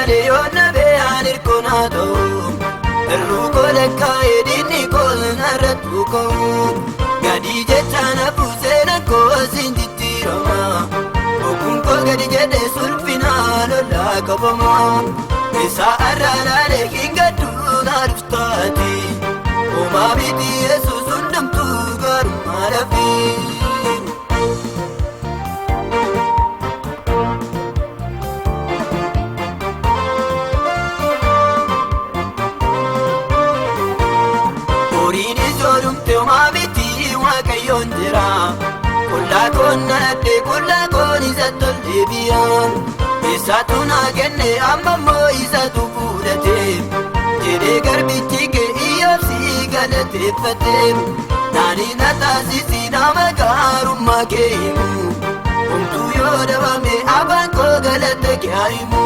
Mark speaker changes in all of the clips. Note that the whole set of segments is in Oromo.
Speaker 1: galaale yoonna beeyaan hirkoonaa ta'u Ruko lekka edini kolna ratuko Gadi jechana pusena kosin jitiroma Okun ko gadi jede sulfina lola kabama Isa arrala lekinga tuna ruftati Oma biti yesus undam tu garuma rafi Konna de kulla koni zatolli biyan Isatuna genne amma mo isatu fudate Jede garbichi ke iyapsi galate fate Nani natasisi nama garumma keimu Umtu yoda wame abanko galate kyaimu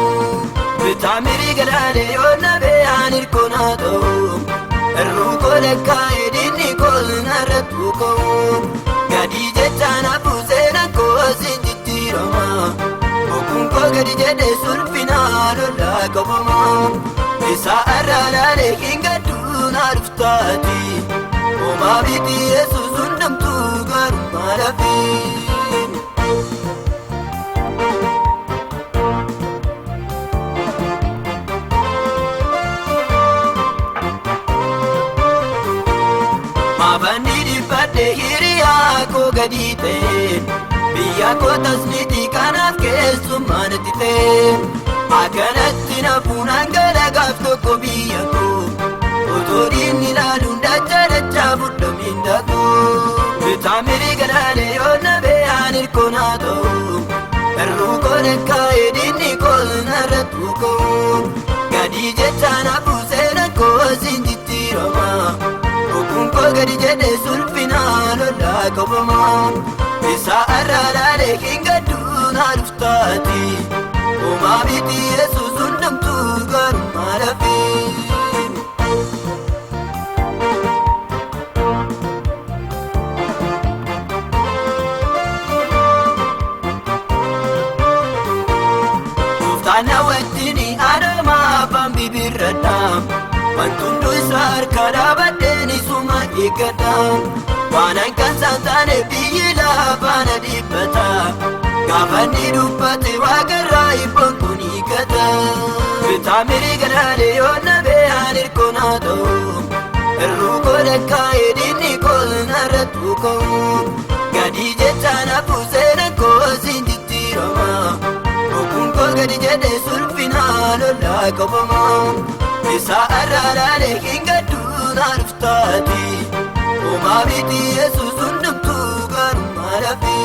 Speaker 1: Vitamiri galale yonna beyan irkonado Ruko lekka edini kolna ratuko Gadi jechana pusena kosin jitiroma Okun ko gadi jede sulfina lola kabama Isa arrala lekinga tuna ruftati Oma biti yesus undam tu garuma rafi Mabandi dipate hiriya ko gadite Biya ko tasniti kanaf keessummaanatti ta'e Akkanatti nafuunaan galagaaf tokko biyya ko Otoo dhiinni ilaaluun dachaa fudhamiin dhaqu Vitamiri galaale yoonna beeyaan hirkoonaa ta'u Ruko lekka edini kolna ratuko Gadi jechana pusena kosin jitiroma Okun ko gadi jede sulfina lola kabama Isa arrala lekinga tuna ruftati Oma biti yesus undam tu garuma rafi Uftana wajjini adama abbaan bibirradhaam Wantundu isa harka dhaabadheeni suma eeggadhaam Waanan kan saantaane biyyi lafaana dhibbata Gaafanni dubbate waaqarraa ibboon kun hiikata Vitamiri galaale yoonna beeyaan hirkoonaa ta'u Ruko lekka edini kolna ratuko Gadi jechana pusena kosin jitiroma Okun ko gadi jede sulfina lola kabama Isa arrala lekinga tuna ruftati Oma biti yesus undam tu garuma rafi